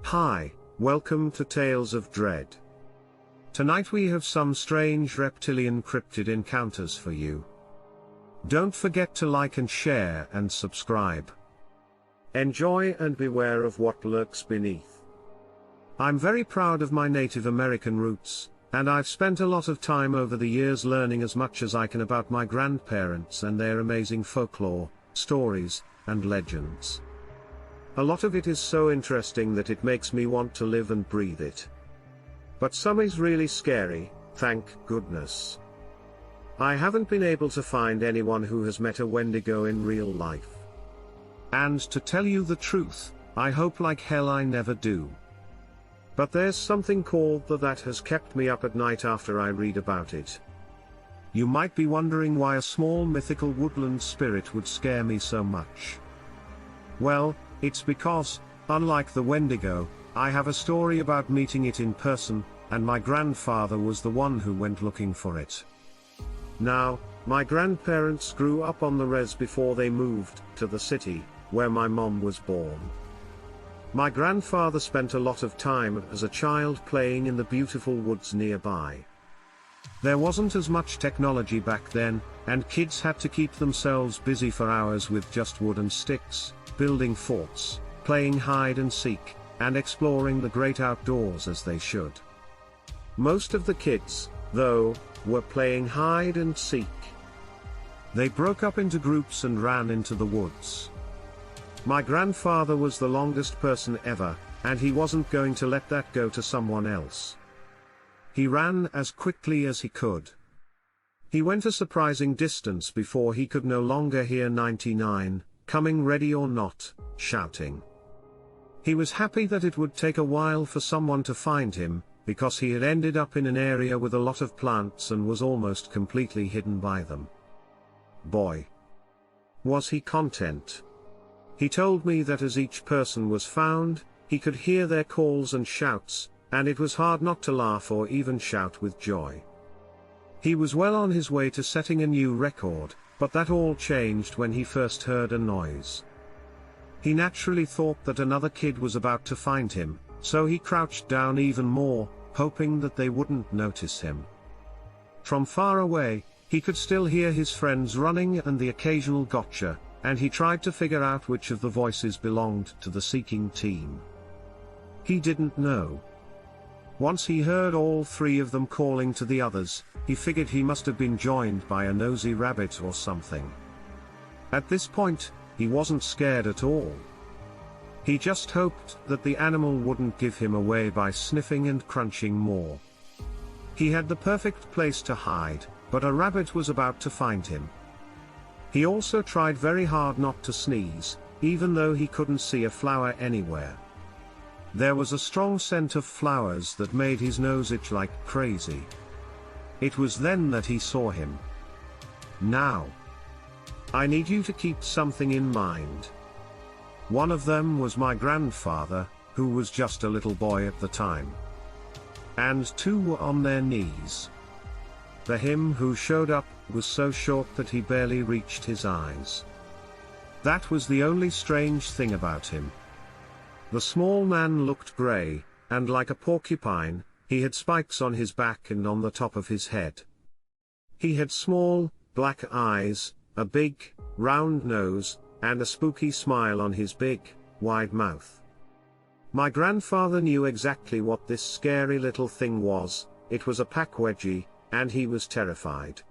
Hi, welcome to Tales of Dread. Tonight we have some strange reptilian cryptid encounters for you. Don't forget to like and share and subscribe. Enjoy and beware of what lurks beneath. I'm very proud of my Native American roots, and I've spent a lot of time over the years learning as much as I can about my grandparents and their amazing folklore, stories, and legends. A lot of it is so interesting that it makes me want to live and breathe it. But some is really scary, thank goodness. I haven't been able to find anyone who has met a wendigo in real life. And to tell you the truth, I hope like hell I never do. But there's something called that has kept me up at night after I read about it. You might be wondering why a small mythical woodland spirit would scare me so much. Well, it's because, unlike the wendigo, I have a story about meeting it in person, and my grandfather was the one who went looking for it. Now, my grandparents grew up on the res before they moved to the city, where my mom was born. My grandfather spent a lot of time as a child playing in the beautiful woods nearby. There wasn't as much technology back then, and kids had to keep themselves busy for hours with just wood and sticks, building forts, playing hide and seek, and exploring the great outdoors as they should. Most of the kids, though, were playing hide and seek. They broke up into groups and ran into the woods. My grandfather was the longest person ever, and he wasn't going to let that go to someone else. He ran as quickly as he could. He went a surprising distance before he could no longer hear 99, coming ready or not, shouting. He was happy that it would take a while for someone to find him, because he had ended up in an area with a lot of plants and was almost completely hidden by them. Boy, was he content. He told me that as each person was found, he could hear their calls and shouts, and it was hard not to laugh or even shout with joy. He was well on his way to setting a new record, but that all changed when he first heard a noise. He naturally thought that another kid was about to find him, so he crouched down even more, hoping that they wouldn't notice him. From far away, he could still hear his friends running and the occasional gotcha, and he tried to figure out which of the voices belonged to the seeking team. He didn't know. Once he heard all three of them calling to the others, he figured he must have been joined by a nosy rabbit or something. At this point, he wasn't scared at all. He just hoped that the animal wouldn't give him away by sniffing and crunching more. He had the perfect place to hide, but a rabbit was about to find him. He also tried very hard not to sneeze, even though he couldn't see a flower anywhere. There was a strong scent of flowers that made his nose itch like crazy. It was then that he saw him. Now, I need you to keep something in mind. One of them was my grandfather, who was just a little boy at the time. And two were on their knees. The him who showed up was so short that he barely reached his eyes. That was the only strange thing about him. The small man looked gray, and like a porcupine, he had spikes on his back and on the top of his head. He had small, black eyes, a big, round nose, and a spooky smile on his big, wide mouth. My grandfather knew exactly what this scary little thing was. It was a packwedgie, and he was terrified.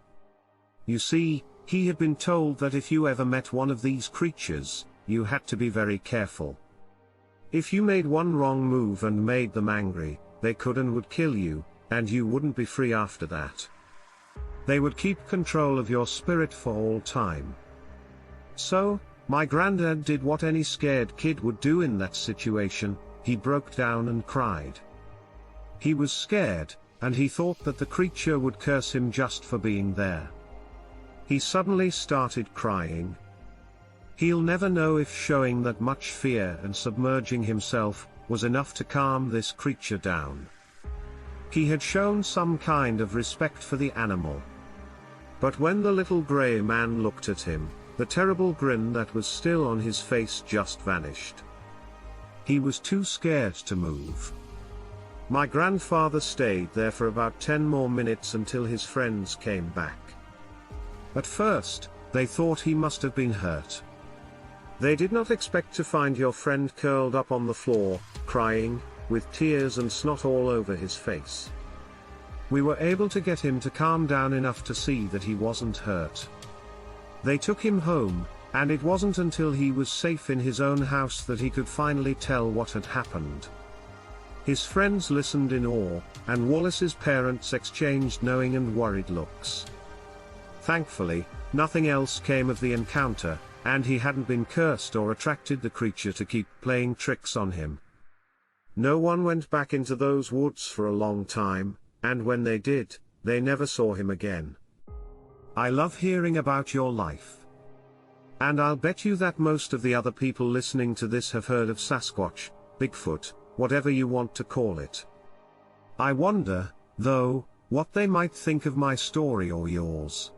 You see, he had been told that if you ever met one of these creatures, you had to be very careful. If you made one wrong move and made them angry, they could and would kill you, and you wouldn't be free after that. They would keep control of your spirit for all time. So, my granddad did what any scared kid would do in that situation. He broke down and cried. He was scared, and he thought that the creature would curse him just for being there. He suddenly started crying. He'll never know if showing that much fear and submerging himself was enough to calm this creature down. He had shown some kind of respect for the animal. But when the little gray man looked at him, the terrible grin that was still on his face just vanished. He was too scared to move. My grandfather stayed there for about 10 more minutes until his friends came back. At first, they thought he must have been hurt. They did not expect to find your friend curled up on the floor, crying, with tears and snot all over his face. We were able to get him to calm down enough to see that he wasn't hurt. They took him home, and it wasn't until he was safe in his own house that he could finally tell what had happened. His friends listened in awe, and Wallace's parents exchanged knowing and worried looks. Thankfully, nothing else came of the encounter, and he hadn't been cursed or attracted the creature to keep playing tricks on him. No one went back into those woods for a long time, and when they did, they never saw him again. I love hearing about your life. And I'll bet you that most of the other people listening to this have heard of Sasquatch, Bigfoot, whatever you want to call it. I wonder, though, what they might think of my story or yours.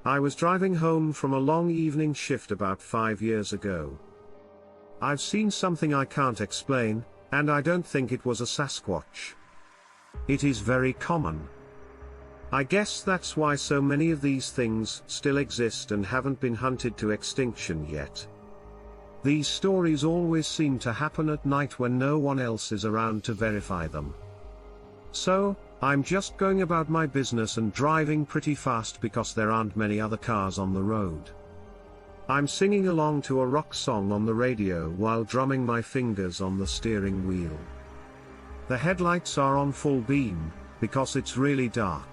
I was driving home from a long evening shift about 5 years ago. I've seen something I can't explain, and I don't think it was a Sasquatch. It is very common. I guess that's why so many of these things still exist and haven't been hunted to extinction yet. These stories always seem to happen at night when no one else is around to verify them. So, I'm just going about my business and driving pretty fast because there aren't many other cars on the road. I'm singing along to a rock song on the radio while drumming my fingers on the steering wheel. The headlights are on full beam, because it's really dark.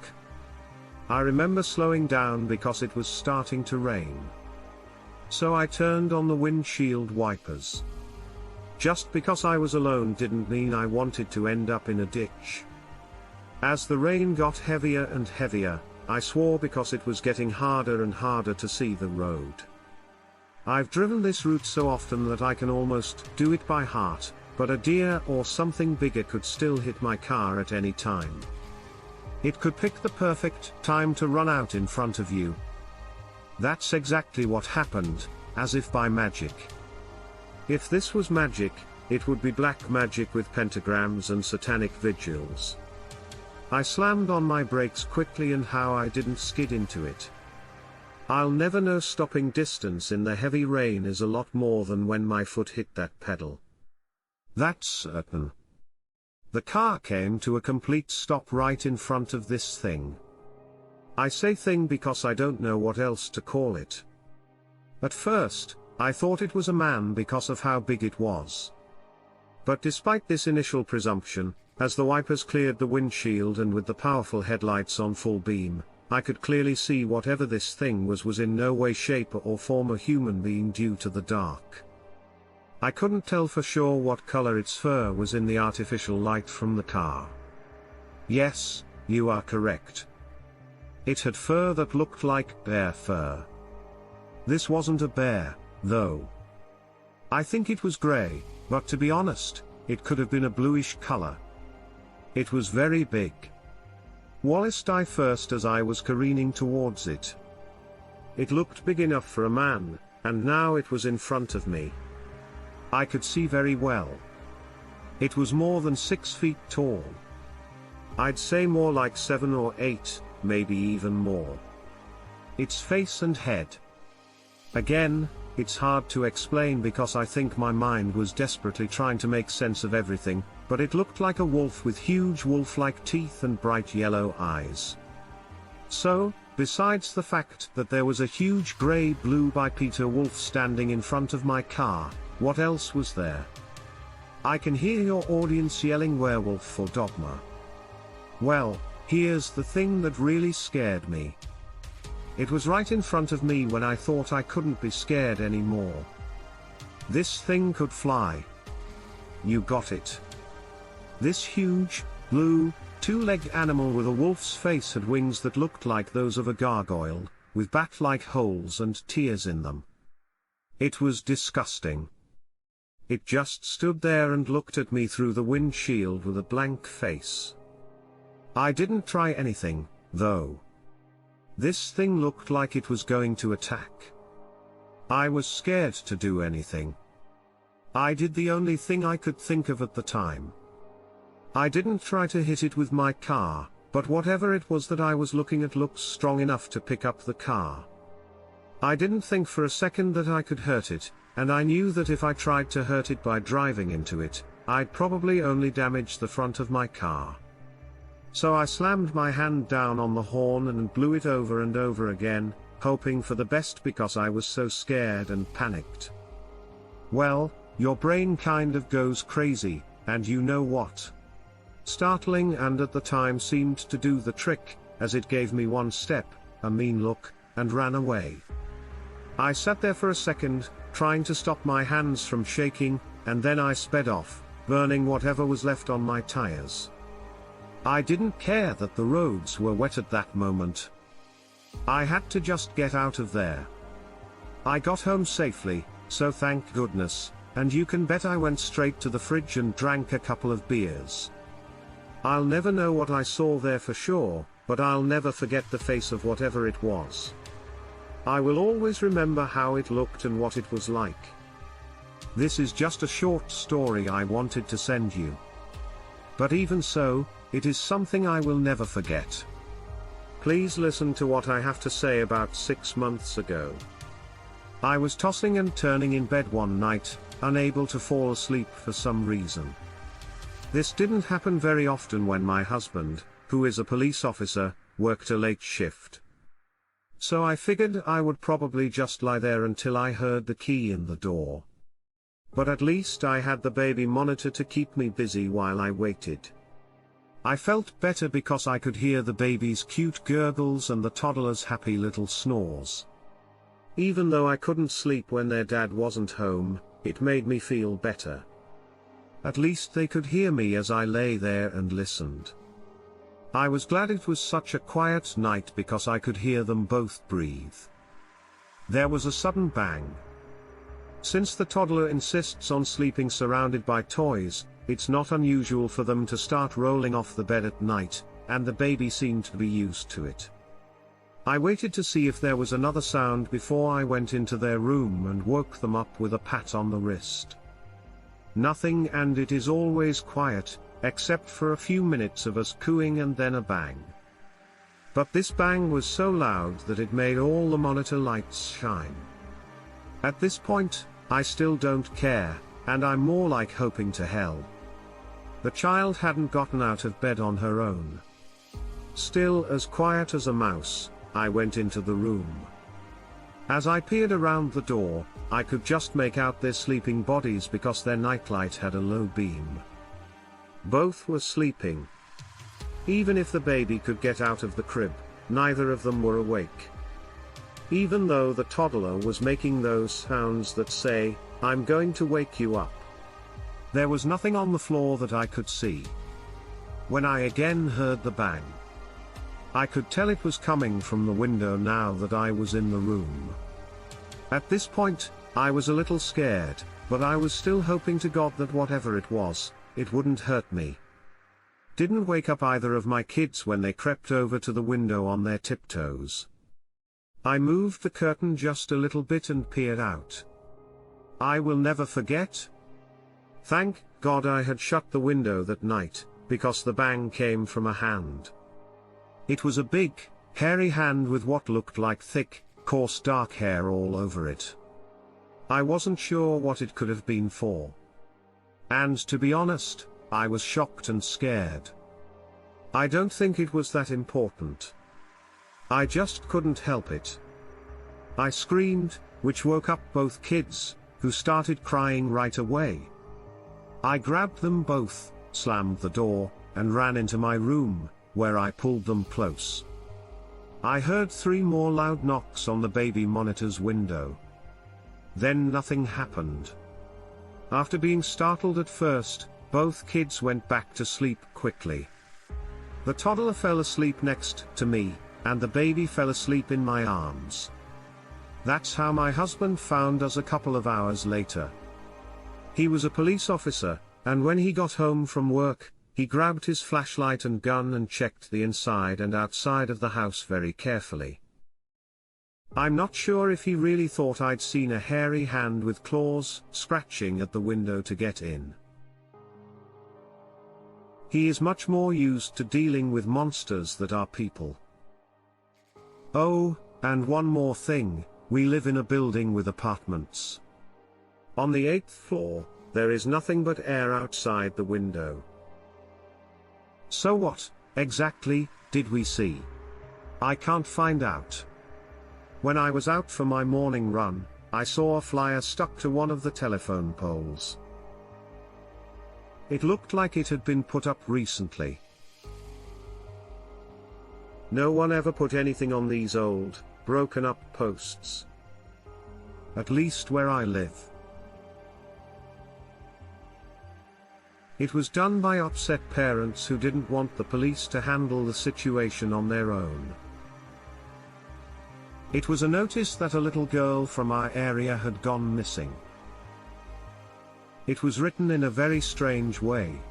I remember slowing down because it was starting to rain. So I turned on the windshield wipers. Just because I was alone didn't mean I wanted to end up in a ditch. As the rain got heavier and heavier, I swore because it was getting harder and harder to see the road. I've driven this route so often that I can almost do it by heart, but a deer or something bigger could still hit my car at any time. It could pick the perfect time to run out in front of you. That's exactly what happened, as if by magic. If this was magic, it would be black magic with pentagrams and satanic vigils. I slammed on my brakes quickly, and how I didn't skid into it. I'll never know. Stopping distance in the heavy rain is a lot more than when my foot hit that pedal. That's certain. The car came to a complete stop right in front of this thing. I say thing because I don't know what else to call it. At first, I thought it was a man because of how big it was. But despite this initial presumption, as the wipers cleared the windshield and with the powerful headlights on full beam, I could clearly see whatever this thing was in no way, shape or form a human being due to the dark. I couldn't tell for sure what color its fur was in the artificial light from the car. Yes, you are correct. It had fur that looked like bear fur. This wasn't a bear, though. I think it was gray, but to be honest, it could have been a bluish color. It was very big. Wallace died first as I was careening towards it. It looked big enough for a man, and now it was in front of me. I could see very well. It was more than 6 feet tall. I'd say more like 7 or 8, maybe even more. Its face and head. Again, it's hard to explain because I think my mind was desperately trying to make sense of everything, but it looked like a wolf with huge wolf-like teeth and bright yellow eyes. So, besides the fact that there was a huge grey-blue bipedal wolf standing in front of my car, what else was there? I can hear your audience yelling werewolf or dogma. Well, here's the thing that really scared me. It was right in front of me when I thought I couldn't be scared anymore. This thing could fly. You got it. This huge, blue, two-legged animal with a wolf's face had wings that looked like those of a gargoyle, with bat-like holes and tears in them. It was disgusting. It just stood there and looked at me through the windshield with a blank face. I didn't try anything, though. This thing looked like it was going to attack. I was scared to do anything. I did the only thing I could think of at the time. I didn't try to hit it with my car, but whatever it was that I was looking at looked strong enough to pick up the car. I didn't think for a second that I could hurt it, and I knew that if I tried to hurt it by driving into it, I'd probably only damage the front of my car. So I slammed my hand down on the horn and blew it over and over again, hoping for the best because I was so scared and panicked. Well, your brain kind of goes crazy, and you know what? Startling and at the time seemed to do the trick, as it gave me one step, a mean look, and ran away. I sat there for a second, trying to stop my hands from shaking, and then I sped off, burning whatever was left on my tires. I didn't care that the roads were wet at that moment. I had to just get out of there. I got home safely, so thank goodness, and you can bet I went straight to the fridge and drank a couple of beers. I'll never know what I saw there for sure, but I'll never forget the face of whatever it was. I will always remember how it looked and what it was like. This is just a short story I wanted to send you. But even so, it is something I will never forget. Please listen to what I have to say. About 6 months ago, I was tossing and turning in bed one night, unable to fall asleep for some reason. This didn't happen very often when my husband, who is a police officer, worked a late shift. So I figured I would probably just lie there until I heard the key in the door. But at least I had the baby monitor to keep me busy while I waited. I felt better because I could hear the baby's cute gurgles and the toddler's happy little snores. Even though I couldn't sleep when their dad wasn't home, it made me feel better. At least they could hear me as I lay there and listened. I was glad it was such a quiet night because I could hear them both breathe. There was a sudden bang. Since the toddler insists on sleeping surrounded by toys, it's not unusual for them to start rolling off the bed at night, and the baby seemed to be used to it. I waited to see if there was another sound before I went into their room and woke them up with a pat on the wrist. Nothing, and it is always quiet, except for a few minutes of us cooing and then a bang. But this bang was so loud that it made all the monitor lights shine. At this point, I still don't care, and I'm more like hoping to hell. The child hadn't gotten out of bed on her own. Still as quiet as a mouse, I went into the room. As I peered around the door, I could just make out their sleeping bodies because their nightlight had a low beam. Both were sleeping. Even if the baby could get out of the crib, neither of them were awake. Even though the toddler was making those sounds that say, "I'm going to wake you up." There was nothing on the floor that I could see. When I again heard the bang, I could tell it was coming from the window now that I was in the room. At this point, I was a little scared, but I was still hoping to God that whatever it was, it wouldn't hurt me. Didn't wake up either of my kids when they crept over to the window on their tiptoes. I moved the curtain just a little bit and peered out. I will never forget. Thank God I had shut the window that night, because the bang came from a hand. It was a big, hairy hand with what looked like thick, coarse dark hair all over it. I wasn't sure what it could have been for. And to be honest, I was shocked and scared. I don't think it was that important. I just couldn't help it. I screamed, which woke up both kids, who started crying right away. I grabbed them both, slammed the door, and ran into my room, where I pulled them close. I heard 3 more loud knocks on the baby monitor's window. Then nothing happened. After being startled at first, both kids went back to sleep quickly. The toddler fell asleep next to me, and the baby fell asleep in my arms. That's how my husband found us a couple of hours later. He was a police officer, and when he got home from work, he grabbed his flashlight and gun and checked the inside and outside of the house very carefully. I'm not sure if he really thought I'd seen a hairy hand with claws scratching at the window to get in. He is much more used to dealing with monsters that are people. Oh, and one more thing, we live in a building with apartments. On the 8th floor, there is nothing but air outside the window. So what, exactly, did we see? I can't find out. When I was out for my morning run, I saw a flyer stuck to one of the telephone poles. It looked like it had been put up recently. No one ever put anything on these old, broken up posts. At least where I live. It was done by upset parents who didn't want the police to handle the situation on their own. It was a notice that a little girl from our area had gone missing. It was written in a very strange way.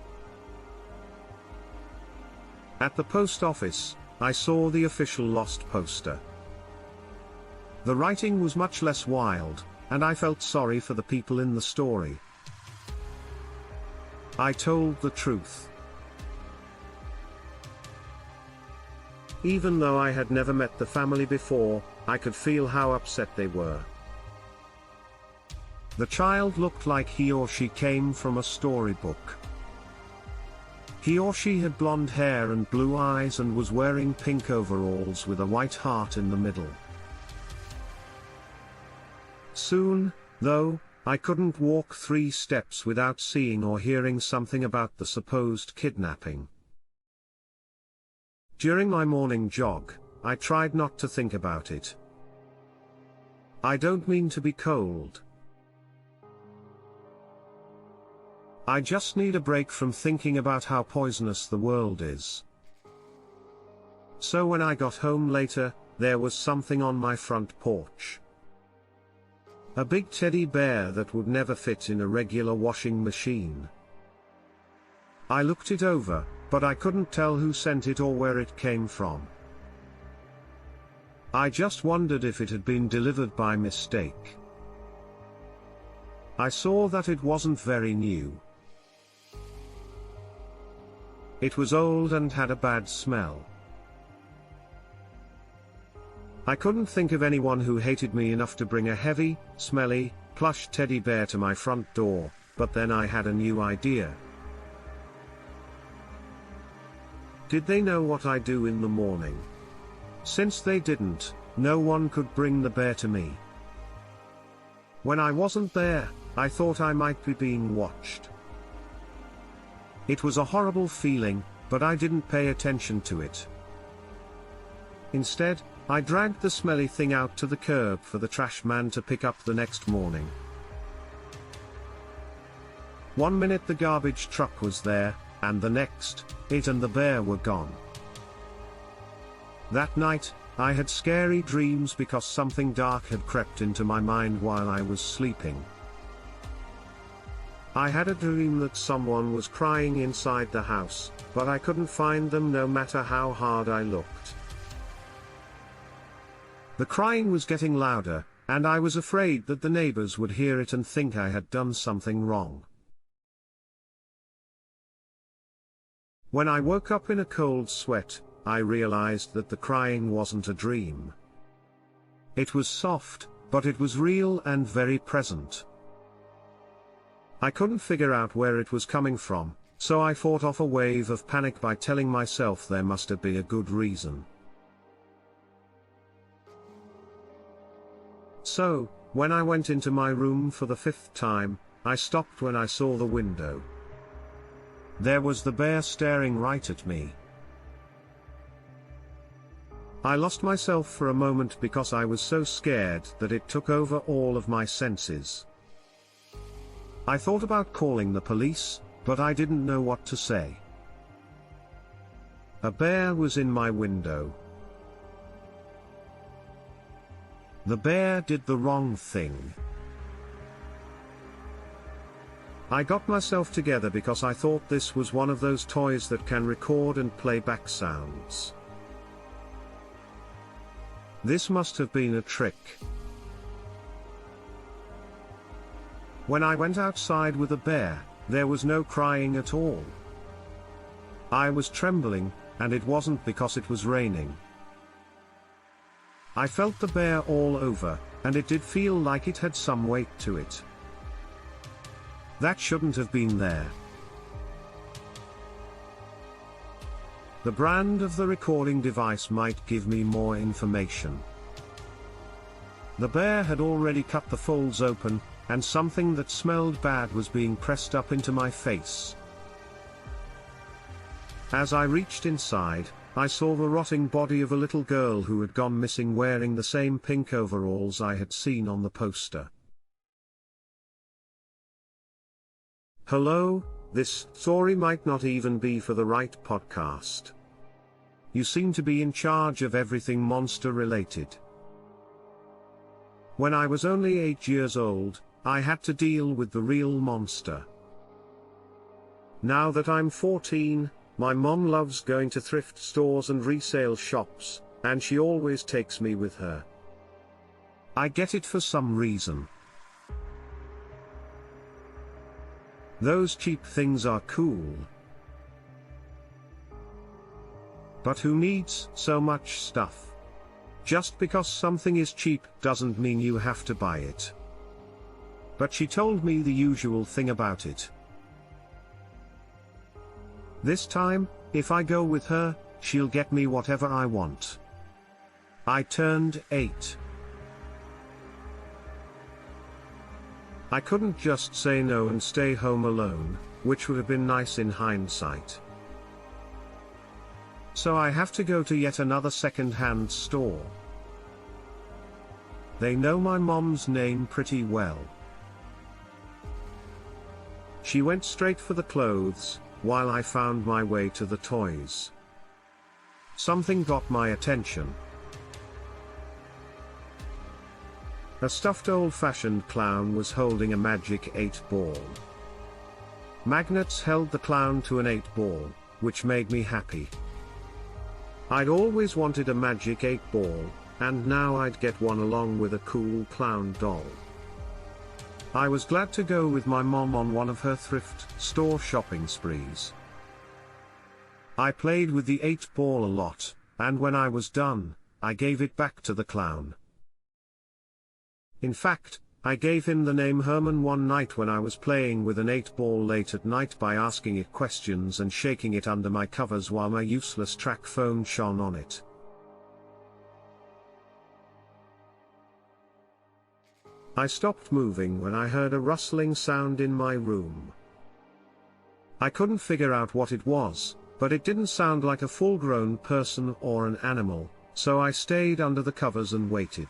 At the post office, I saw the official lost poster. The writing was much less wild, and I felt sorry for the people in the story. I told the truth. Even though I had never met the family before, I could feel how upset they were. The child looked like he or she came from a storybook. He or she had blonde hair and blue eyes and was wearing pink overalls with a white heart in the middle. Soon, though, I couldn't walk 3 steps without seeing or hearing something about the supposed kidnapping. During my morning jog, I tried not to think about it. I don't mean to be cold. I just need a break from thinking about how poisonous the world is. So when I got home later, there was something on my front porch. A big teddy bear that would never fit in a regular washing machine. I looked it over, but I couldn't tell who sent it or where it came from. I just wondered if it had been delivered by mistake. I saw that it wasn't very new. It was old and had a bad smell. I couldn't think of anyone who hated me enough to bring a heavy, smelly, plush teddy bear to my front door, but then I had a new idea. Did they know what I do in the morning? Since they didn't, no one could bring the bear to me. When I wasn't there, I thought I might be being watched. It was a horrible feeling, but I didn't pay attention to it. Instead, I dragged the smelly thing out to the curb for the trash man to pick up the next morning. One minute the garbage truck was there, and the next, it and the bear were gone. That night, I had scary dreams because something dark had crept into my mind while I was sleeping. I had a dream that someone was crying inside the house, but I couldn't find them no matter how hard I looked. The crying was getting louder, and I was afraid that the neighbors would hear it and think I had done something wrong. When I woke up in a cold sweat, I realized that the crying wasn't a dream. It was soft, but it was real and very present. I couldn't figure out where it was coming from, so I fought off a wave of panic by telling myself there must have been a good reason. So, when I went into my room for the 5th time, I stopped when I saw the window. There was the bear staring right at me. I lost myself for a moment because I was so scared that it took over all of my senses. I thought about calling the police, but I didn't know what to say. A bear was in my window. The bear did the wrong thing. I got myself together because I thought this was one of those toys that can record and play back sounds. This must have been a trick. When I went outside with a bear, there was no crying at all. I was trembling, and it wasn't because it was raining. I felt the bear all over, and it did feel like it had some weight to it. That shouldn't have been there. The brand of the recording device might give me more information. The bear had already cut the folds open, and something that smelled bad was being pressed up into my face. As I reached inside, I saw the rotting body of a little girl who had gone missing wearing the same pink overalls I had seen on the poster. Hello, this story might not even be for the right podcast. You seem to be in charge of everything monster related. When I was only 8 years old, I had to deal with the real monster. Now that I'm 14, my mom loves going to thrift stores and resale shops, and she always takes me with her. I get it for some reason. Those cheap things are cool. But who needs so much stuff? Just because something is cheap doesn't mean you have to buy it. But she told me the usual thing about it. This time, if I go with her, she'll get me whatever I want. I turned 8. I couldn't just say no and stay home alone, which would have been nice in hindsight. So I have to go to yet another second-hand store. They know my mom's name pretty well. She went straight for the clothes, while I found my way to the toys. Something got my attention. A stuffed old-fashioned clown was holding a magic 8-ball. Magnets held the clown to an 8-ball, which made me happy. I'd always wanted a magic 8-ball, and now I'd get one along with a cool clown doll. I was glad to go with my mom on one of her thrift store shopping sprees. I played with the 8-ball a lot, and when I was done, I gave it back to the clown. In fact, I gave him the name Herman one night when I was playing with an 8-ball late at night by asking it questions and shaking it under my covers while my useless track phone shone on it. I stopped moving when I heard a rustling sound in my room. I couldn't figure out what it was, but it didn't sound like a full-grown person or an animal, so I stayed under the covers and waited.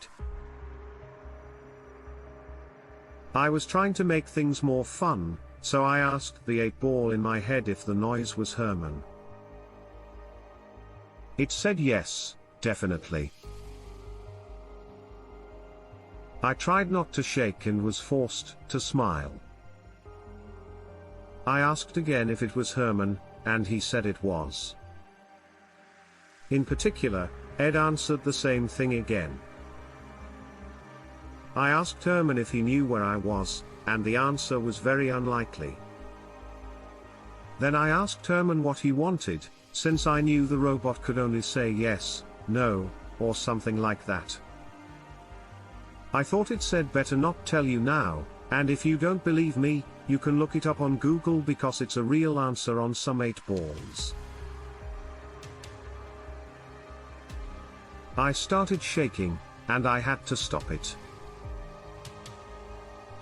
I was trying to make things more fun, so I asked the 8-ball in my head if the noise was Herman. It said yes, definitely. I tried not to shake and was forced to smile. I asked again if it was Herman, and he said it was. In particular, Ed answered the same thing again. I asked Herman if he knew where I was, and the answer was very unlikely. Then I asked Herman what he wanted, since I knew the robot could only say yes, no, or something like that. I thought it said better not tell you now, and if you don't believe me, you can look it up on Google because it's a real answer on some 8-balls. I started shaking, and I had to stop it.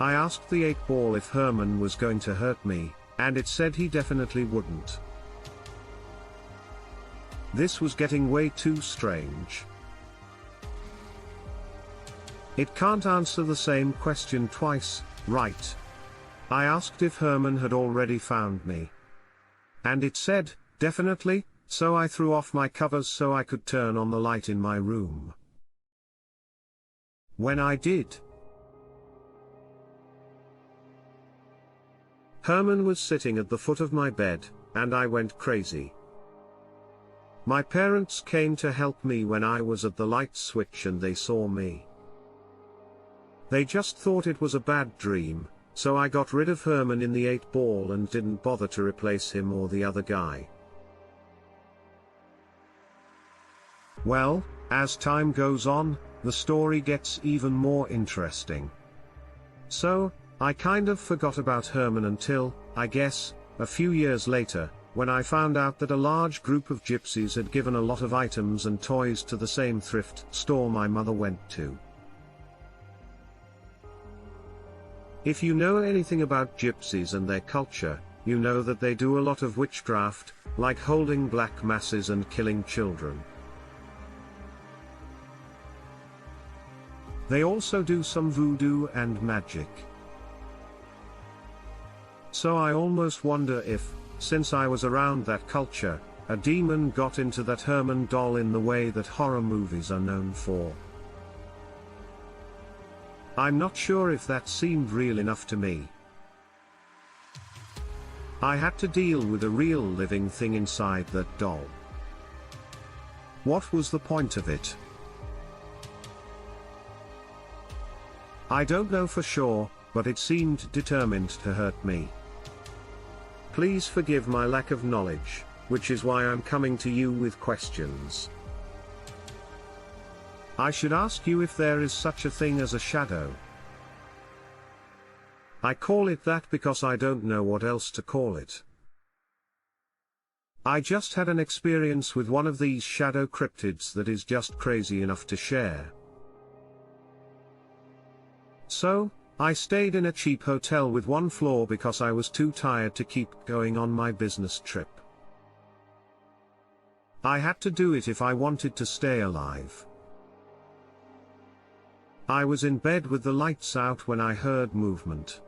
I asked the 8-ball if Herman was going to hurt me, and it said he definitely wouldn't. This was getting way too strange. It can't answer the same question twice, right? I asked if Herman had already found me. And it said, definitely, so I threw off my covers so I could turn on the light in my room. When I did, Herman was sitting at the foot of my bed, and I went crazy. My parents came to help me when I was at the light switch and they saw me. They just thought it was a bad dream, so I got rid of Herman in the 8-ball and didn't bother to replace him or the other guy. Well, as time goes on, the story gets even more interesting. So, I kind of forgot about Herman until, I guess, a few years later, when I found out that a large group of gypsies had given a lot of items and toys to the same thrift store my mother went to. If you know anything about gypsies and their culture, you know that they do a lot of witchcraft, like holding black masses and killing children. They also do some voodoo and magic. So I almost wonder if, since I was around that culture, a demon got into that Herman doll in the way that horror movies are known for. I'm not sure if that seemed real enough to me. I had to deal with a real living thing inside that doll. What was the point of it? I don't know for sure, but it seemed determined to hurt me. Please forgive my lack of knowledge, which is why I'm coming to you with questions. I should ask you if there is such a thing as a shadow. I call it that because I don't know what else to call it. I just had an experience with one of these shadow cryptids that is just crazy enough to share. So, I stayed in a cheap hotel with one floor because I was too tired to keep going on my business trip. I had to do it if I wanted to stay alive. I was in bed with the lights out when I heard movement.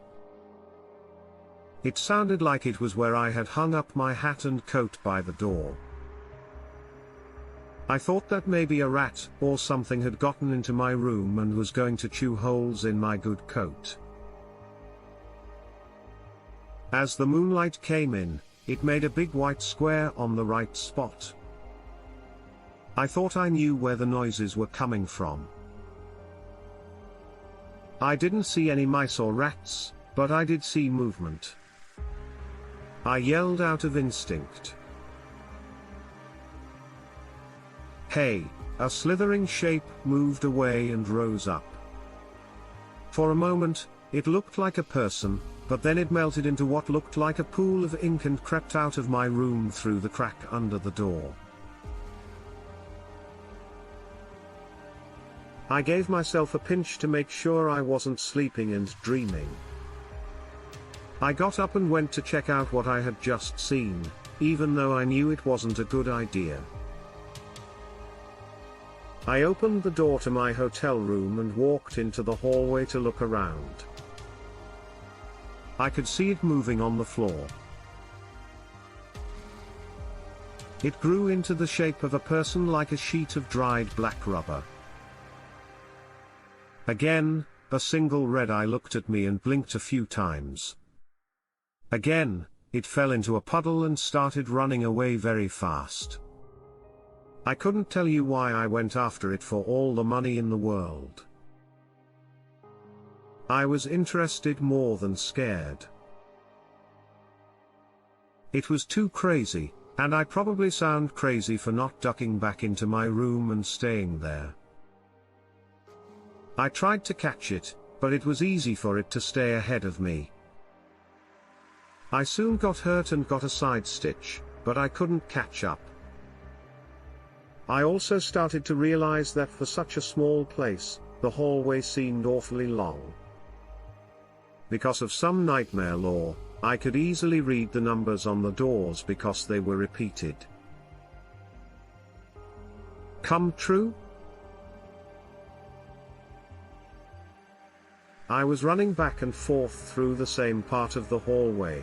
It sounded like it was where I had hung up my hat and coat by the door. I thought that maybe a rat or something had gotten into my room and was going to chew holes in my good coat. As the moonlight came in, it made a big white square on the right spot. I thought I knew where the noises were coming from. I didn't see any mice or rats, but I did see movement. I yelled out of instinct. Hey! A slithering shape moved away and rose up. For a moment, it looked like a person, but then it melted into what looked like a pool of ink and crept out of my room through the crack under the door. I gave myself a pinch to make sure I wasn't sleeping and dreaming. I got up and went to check out what I had just seen, even though I knew it wasn't a good idea. I opened the door to my hotel room and walked into the hallway to look around. I could see it moving on the floor. It grew into the shape of a person like a sheet of dried black rubber. Again, a single red eye looked at me and blinked a few times. Again, it fell into a puddle and started running away very fast. I couldn't tell you why I went after it for all the money in the world. I was interested more than scared. It was too crazy, and I probably sound crazy for not ducking back into my room and staying there. I tried to catch it, but it was easy for it to stay ahead of me. I soon got hurt and got a side stitch, but I couldn't catch up. I also started to realize that for such a small place, the hallway seemed awfully long. Because of some nightmare law, I could easily read the numbers on the doors because they were repeated. Come true? I was running back and forth through the same part of the hallway.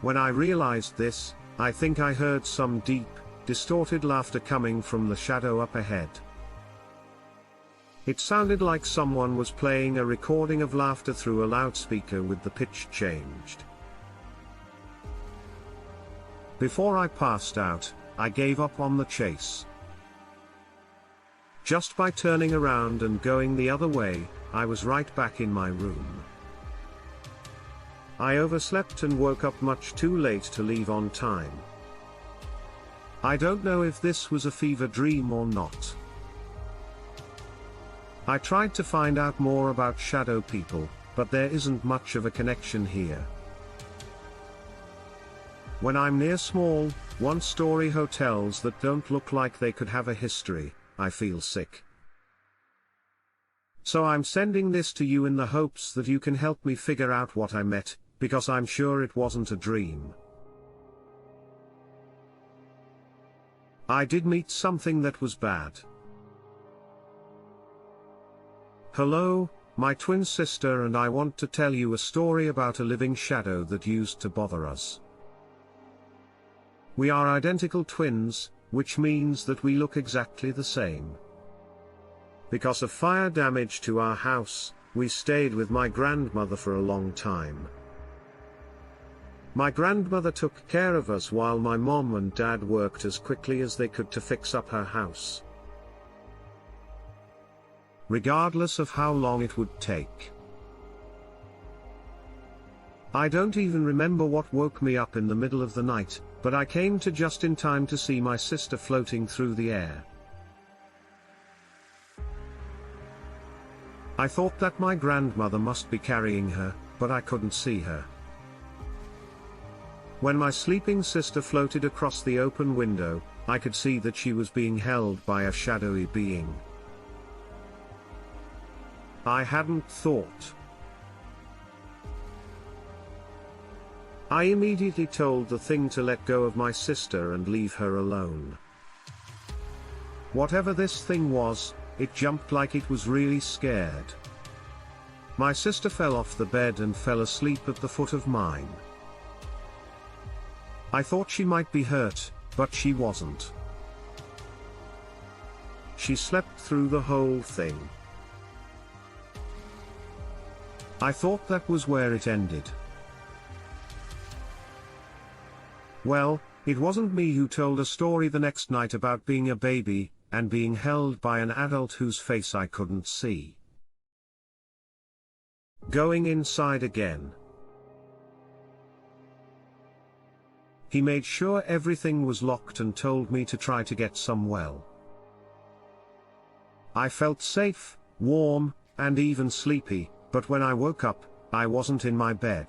When I realized this, I think I heard some deep, distorted laughter coming from the shadow up ahead. It sounded like someone was playing a recording of laughter through a loudspeaker with the pitch changed. Before I passed out, I gave up on the chase. Just by turning around and going the other way, I was right back in my room. I overslept and woke up much too late to leave on time. I don't know if this was a fever dream or not. I tried to find out more about shadow people, but there isn't much of a connection here. When I'm near small, one-story hotels that don't look like they could have a history, I feel sick. So I'm sending this to you in the hopes that you can help me figure out what I met, because I'm sure it wasn't a dream. I did meet something that was bad. Hello, my twin sister and I want to tell you a story about a living shadow that used to bother us. We are identical twins, which means that we look exactly the same. Because of fire damage to our house, we stayed with my grandmother for a long time. My grandmother took care of us while my mom and dad worked as quickly as they could to fix up her house, regardless of how long it would take. I don't even remember what woke me up in the middle of the night, but I came to just in time to see my sister floating through the air. I thought that my grandmother must be carrying her, but I couldn't see her. When my sleeping sister floated across the open window, I could see that she was being held by a shadowy being. I hadn't thought. I immediately told the thing to let go of my sister and leave her alone. Whatever this thing was, it jumped like it was really scared. My sister fell off the bed and fell asleep at the foot of mine. I thought she might be hurt, but she wasn't. She slept through the whole thing. I thought that was where it ended. Well, it wasn't me who told a story the next night about being a baby, and being held by an adult whose face I couldn't see. Going inside again. He made sure everything was locked and told me to try to get some well. I felt safe, warm, and even sleepy, but when I woke up, I wasn't in my bed.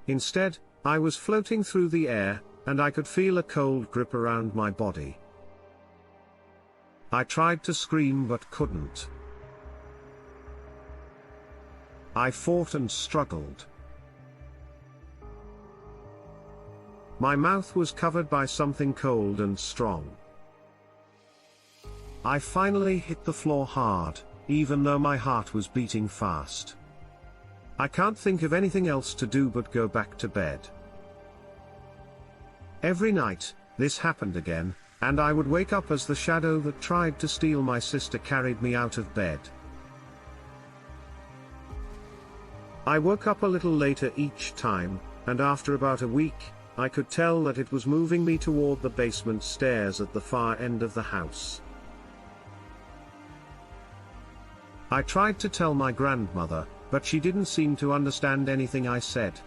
Instead, I was floating through the air, and I could feel a cold grip around my body. I tried to scream but couldn't. I fought and struggled. My mouth was covered by something cold and strong. I finally hit the floor hard, even though my heart was beating fast. I can't think of anything else to do but go back to bed. Every night, this happened again, and I would wake up as the shadow that tried to steal my sister carried me out of bed. I woke up a little later each time, and after about a week, I could tell that it was moving me toward the basement stairs at the far end of the house. I tried to tell my grandmother, but she didn't seem to understand anything I said.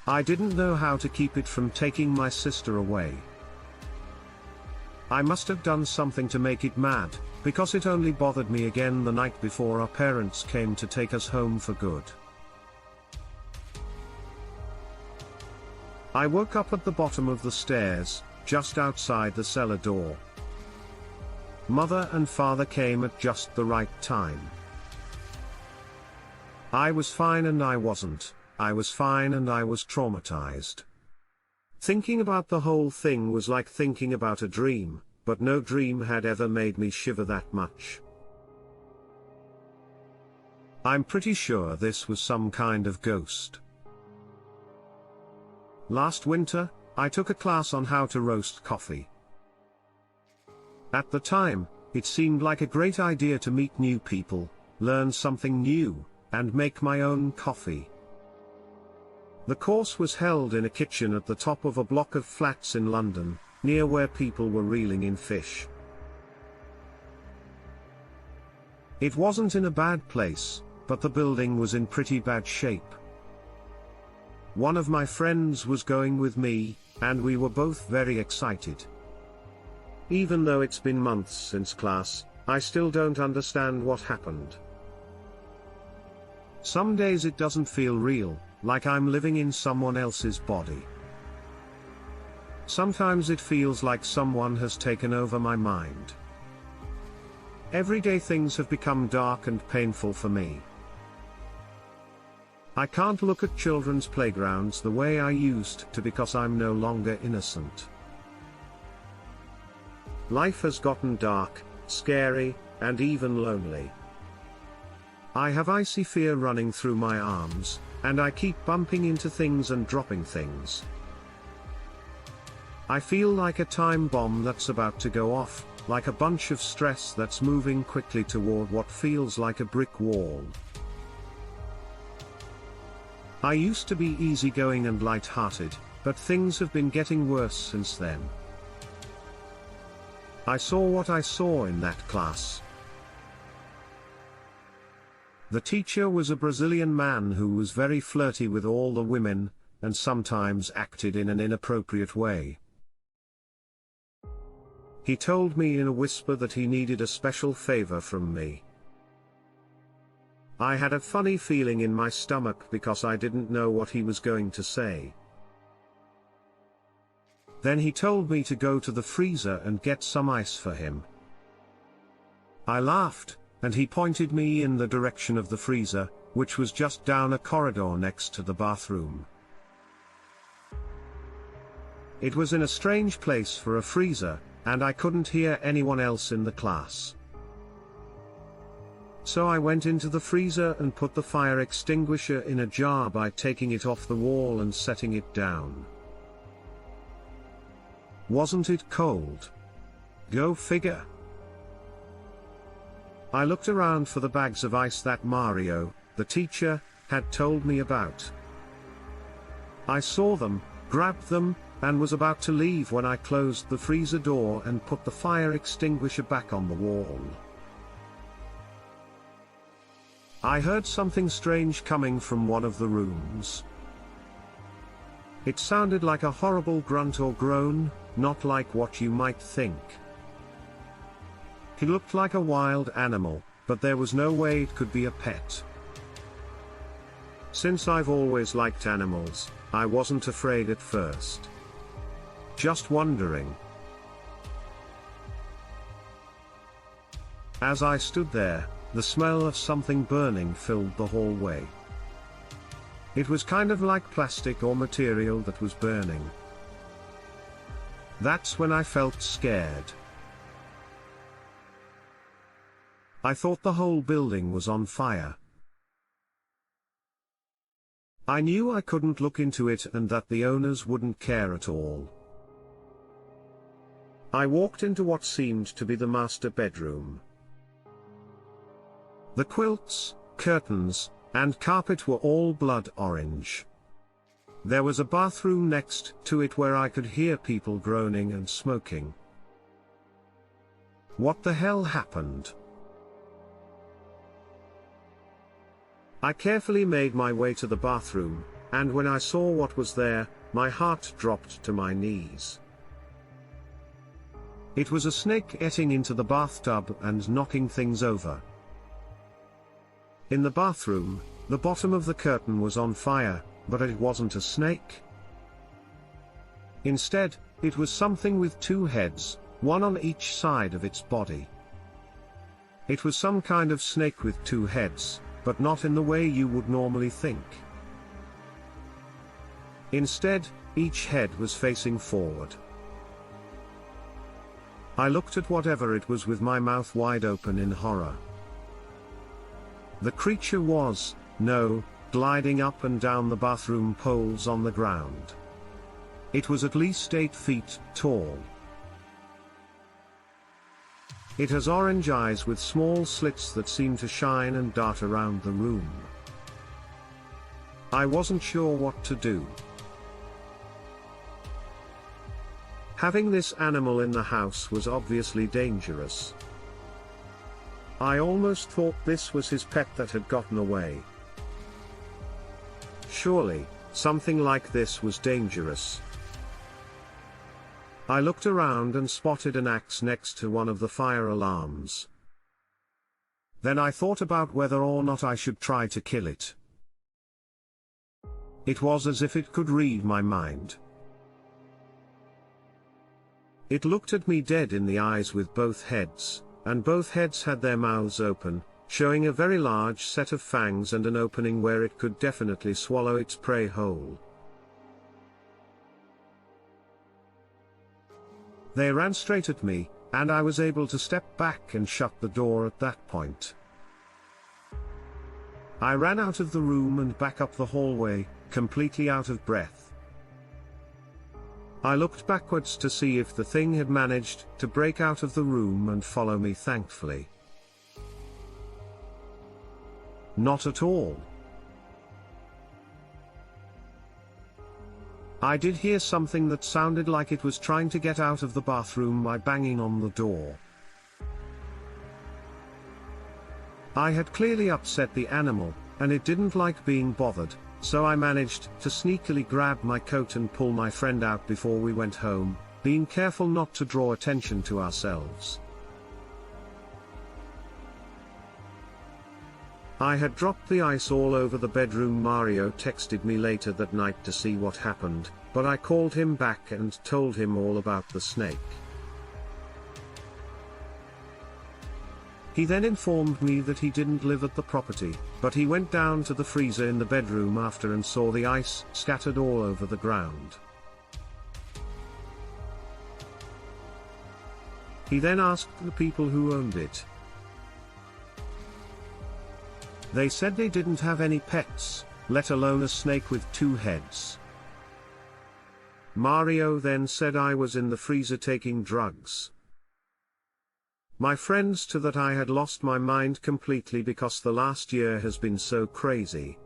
I didn't know how to keep it from taking my sister away. I must have done something to make it mad, because it only bothered me again the night before our parents came to take us home for good. I woke up at the bottom of the stairs, just outside the cellar door. Mother and father came at just the right time. I was fine and I wasn't. I was fine and I was traumatized. Thinking about the whole thing was like thinking about a dream, but no dream had ever made me shiver that much. I'm pretty sure this was some kind of ghost. Last winter, I took a class on how to roast coffee. At the time, it seemed like a great idea to meet new people, learn something new, and make my own coffee. The course was held in a kitchen at the top of a block of flats in London, near where people were reeling in fish. It wasn't in a bad place, but the building was in pretty bad shape. One of my friends was going with me, and we were both very excited. Even though it's been months since class, I still don't understand what happened. Some days it doesn't feel real, like I'm living in someone else's body. Sometimes it feels like someone has taken over my mind. Everyday things have become dark and painful for me. I can't look at children's playgrounds the way I used to because I'm no longer innocent. Life has gotten dark, scary, and even lonely. I have icy fear running through my arms, and I keep bumping into things and dropping things. I feel like a time bomb that's about to go off, like a bunch of stress that's moving quickly toward what feels like a brick wall. I used to be easygoing and light-hearted, but things have been getting worse since then. I saw what I saw in that class. The teacher was a Brazilian man who was very flirty with all the women, and sometimes acted in an inappropriate way. He told me in a whisper that he needed a special favor from me. I had a funny feeling in my stomach because I didn't know what he was going to say. Then he told me to go to the freezer and get some ice for him. I laughed, and he pointed me in the direction of the freezer, which was just down a corridor next to the bathroom. It was in a strange place for a freezer, and I couldn't hear anyone else in the class. So I went into the freezer and put the fire extinguisher in a jar by taking it off the wall and setting it down. Wasn't it cold? Go figure. I looked around for the bags of ice that Mario, the teacher, had told me about. I saw them, grabbed them, and was about to leave when I closed the freezer door and put the fire extinguisher back on the wall. I heard something strange coming from one of the rooms. It sounded like a horrible grunt or groan, not like what you might think. It looked like a wild animal, but there was no way it could be a pet. Since I've always liked animals, I wasn't afraid at first. Just wondering. As I stood there, the smell of something burning filled the hallway. It was kind of like plastic or material that was burning. That's when I felt scared. I thought the whole building was on fire. I knew I couldn't look into it and that the owners wouldn't care at all. I walked into what seemed to be the master bedroom. The quilts, curtains, and carpet were all blood orange. There was a bathroom next to it where I could hear people groaning and smoking. What the hell happened? I carefully made my way to the bathroom, and when I saw what was there, my heart dropped to my knees. It was a snake getting into the bathtub and knocking things over. In the bathroom, the bottom of the curtain was on fire, but it wasn't a snake. Instead, it was something with two heads, one on each side of its body. It was some kind of snake with two heads, but not in the way you would normally think. Instead, each head was facing forward. I looked at whatever it was with my mouth wide open in horror. The creature was, gliding up and down the bathroom poles on the ground. It was at least 8 feet tall. It has orange eyes with small slits that seem to shine and dart around the room. I wasn't sure what to do. Having this animal in the house was obviously dangerous. I almost thought this was his pet that had gotten away. Surely, something like this was dangerous. I looked around and spotted an axe next to one of the fire alarms. Then I thought about whether or not I should try to kill it. It was as if it could read my mind. It looked at me dead in the eyes with both heads, and both heads had their mouths open, showing a very large set of fangs and an opening where it could definitely swallow its prey whole. They ran straight at me, and I was able to step back and shut the door at that point. I ran out of the room and back up the hallway, completely out of breath. I looked backwards to see if the thing had managed to break out of the room and follow me, thankfully. Not at all. I did hear something that sounded like it was trying to get out of the bathroom by banging on the door. I had clearly upset the animal, and it didn't like being bothered, so I managed to sneakily grab my coat and pull my friend out before we went home, being careful not to draw attention to ourselves. I had dropped the ice all over the bedroom. Mario texted me later that night to see what happened, but I called him back and told him all about the snake. He then informed me that he didn't live at the property, but he went down to the freezer in the bedroom after and saw the ice scattered all over the ground. He then asked the people who owned it. They said they didn't have any pets, let alone a snake with 2 heads. Mario then said I was in the freezer taking drugs. My friends too, that I had lost my mind completely because the last year has been so crazy.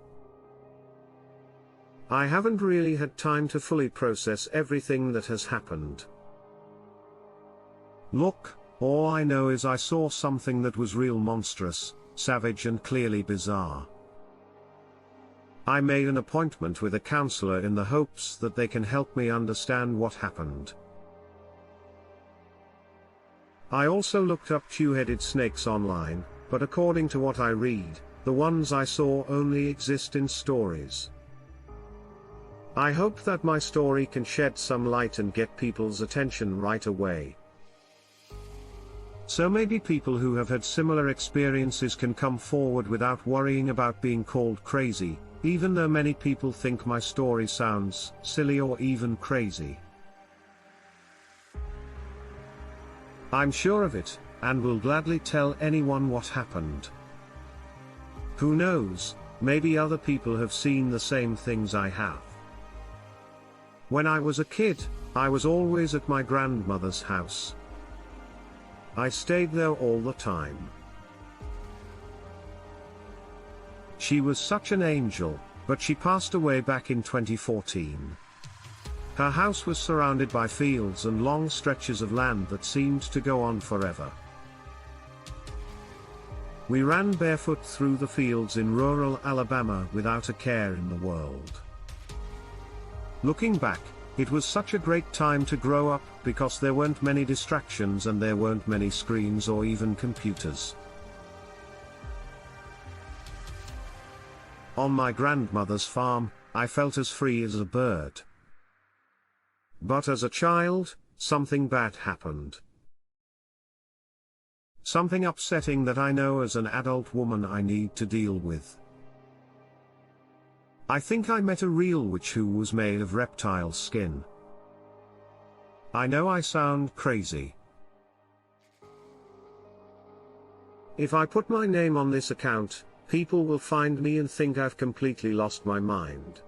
I haven't really had time to fully process everything that has happened. Look, all I know is I saw something that was real monstrous, savage and clearly bizarre. I made an appointment with a counselor in the hopes that they can help me understand what happened. I also looked up 2-headed snakes online, but according to what I read, the ones I saw only exist in stories. I hope that my story can shed some light and get people's attention right away. So maybe people who have had similar experiences can come forward without worrying about being called crazy, even though many people think my story sounds silly or even crazy. I'm sure of it, and will gladly tell anyone what happened. Who knows, maybe other people have seen the same things I have. When I was a kid, I was always at my grandmother's house. I stayed there all the time. She was such an angel, but she passed away back in 2014. Her house was surrounded by fields and long stretches of land that seemed to go on forever. We ran barefoot through the fields in rural Alabama without a care in the world. Looking back, it was such a great time to grow up because there weren't many distractions and there weren't many screens or even computers. On my grandmother's farm, I felt as free as a bird. But as a child, something bad happened. Something upsetting that I know as an adult woman I need to deal with. I think I met a real witch who was made of reptile skin. I know I sound crazy. If I put my name on this account, people will find me and think I've completely lost my mind.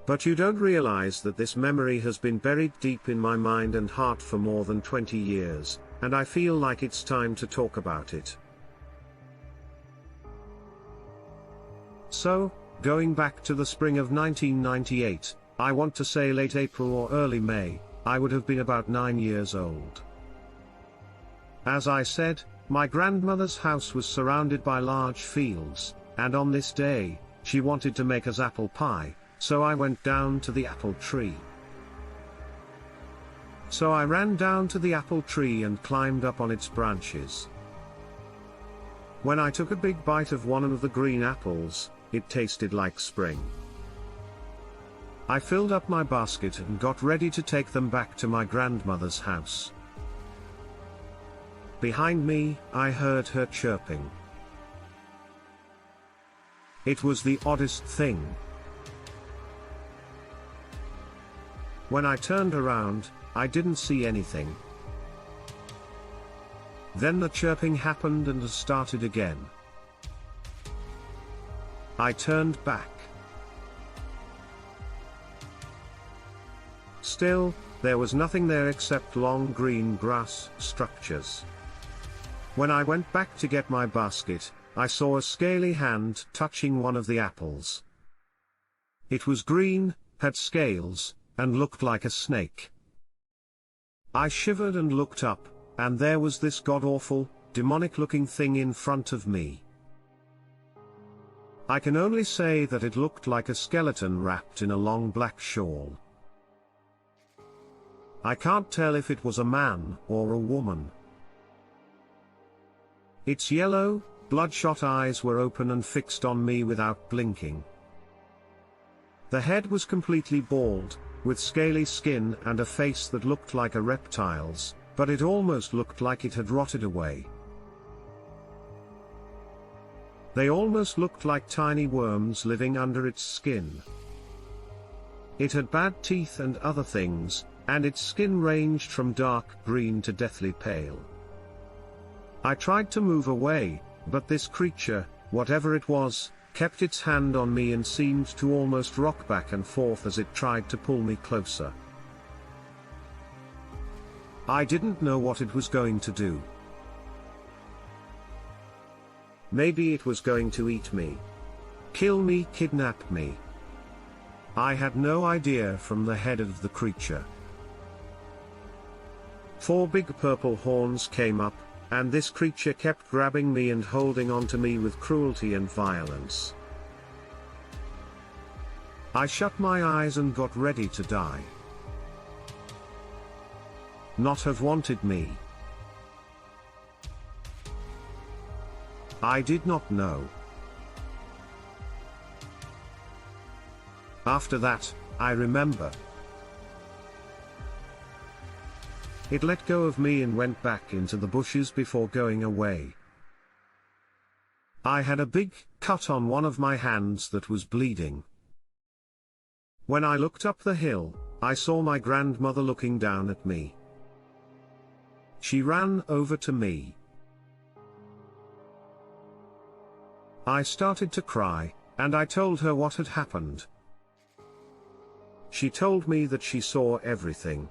But you don't realize that this memory has been buried deep in my mind and heart for more than 20 years, and I feel like it's time to talk about it. So, going back to the spring of 1998, I want to say late April or early May, I would have been about 9 years old. As I said, my grandmother's house was surrounded by large fields, and on this day, she wanted to make us apple pie, so I went down to the apple tree. So I ran down to the apple tree and climbed up on its branches. When I took a big bite of one of the green apples, it tasted like spring. I filled up my basket and got ready to take them back to my grandmother's house. Behind me, I heard her chirping. It was the oddest thing. When I turned around, I didn't see anything. Then the chirping happened and started again. I turned back. Still, there was nothing there except long green grass structures. When I went back to get my basket, I saw a scaly hand touching one of the apples. It was green, had scales, and looked like a snake. I shivered and looked up, and there was this god-awful, demonic-looking thing in front of me. I can only say that it looked like a skeleton wrapped in a long black shawl. I can't tell if it was a man or a woman. Its yellow, bloodshot eyes were open and fixed on me without blinking. The head was completely bald, with scaly skin and a face that looked like a reptile's, but it almost looked like it had rotted away. They almost looked like tiny worms living under its skin. It had bad teeth and other things, and its skin ranged from dark green to deathly pale. I tried to move away, but this creature, whatever it was, kept its hand on me and seemed to almost rock back and forth as it tried to pull me closer. I didn't know what it was going to do. Maybe it was going to eat me. Kill me, kidnap me. I had no idea from the head of the creature. 4 big purple horns came up, and this creature kept grabbing me and holding on to me with cruelty and violence. I shut my eyes and got ready to die. Not have wanted me. I did not know. After that, I remember. It let go of me and went back into the bushes before going away. I had a big cut on one of my hands that was bleeding. When I looked up the hill, I saw my grandmother looking down at me. She ran over to me. I started to cry, and I told her what had happened. She told me that she saw everything.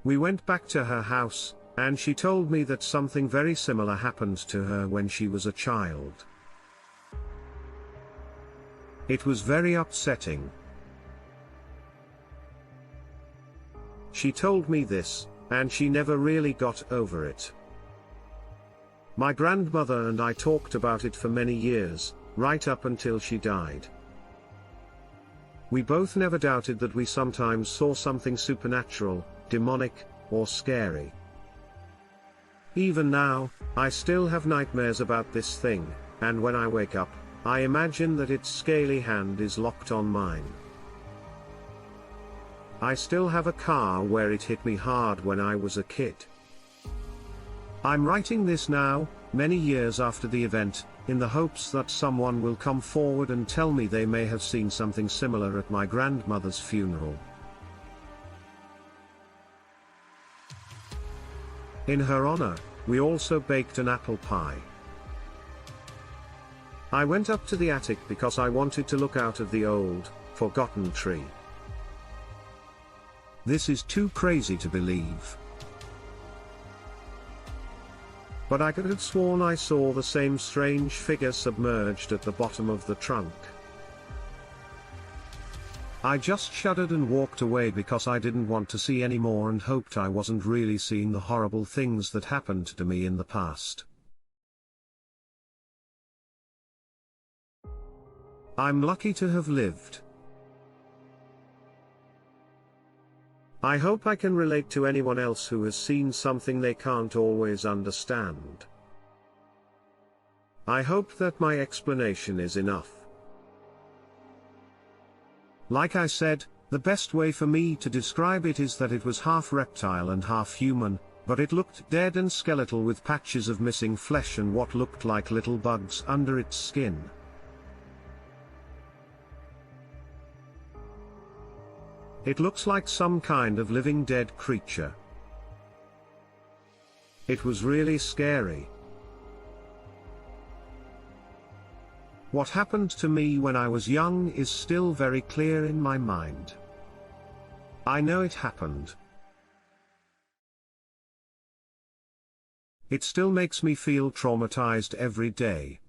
We went back to her house, and she told me that something very similar happened to her when she was a child. It was very upsetting. She told me this, and she never really got over it. My grandmother and I talked about it for many years, right up until she died. We both never doubted that we sometimes saw something supernatural, demonic, or scary. Even now, I still have nightmares about this thing, and when I wake up, I imagine that its scaly hand is locked on mine. I still have a car where it hit me hard when I was a kid. I'm writing this now, many years after the event, in the hopes that someone will come forward and tell me they may have seen something similar at my grandmother's funeral. In her honor, we also baked an apple pie. I went up to the attic because I wanted to look out of the old, forgotten tree. This is too crazy to believe. but I could have sworn I saw the same strange figure submerged at the bottom of the trunk. I just shuddered and walked away because I didn't want to see any more and hoped I wasn't really seeing the horrible things that happened to me in the past. I'm lucky to have lived. I hope I can relate to anyone else who has seen something they can't always understand. I hope that my explanation is enough. Like I said, the best way for me to describe it is that it was half reptile and half human, but it looked dead and skeletal with patches of missing flesh and what looked like little bugs under its skin. It looks like some kind of living dead creature. It was really scary. What happened to me when I was young is still very clear in my mind. I know it happened. It still makes me feel traumatized every day.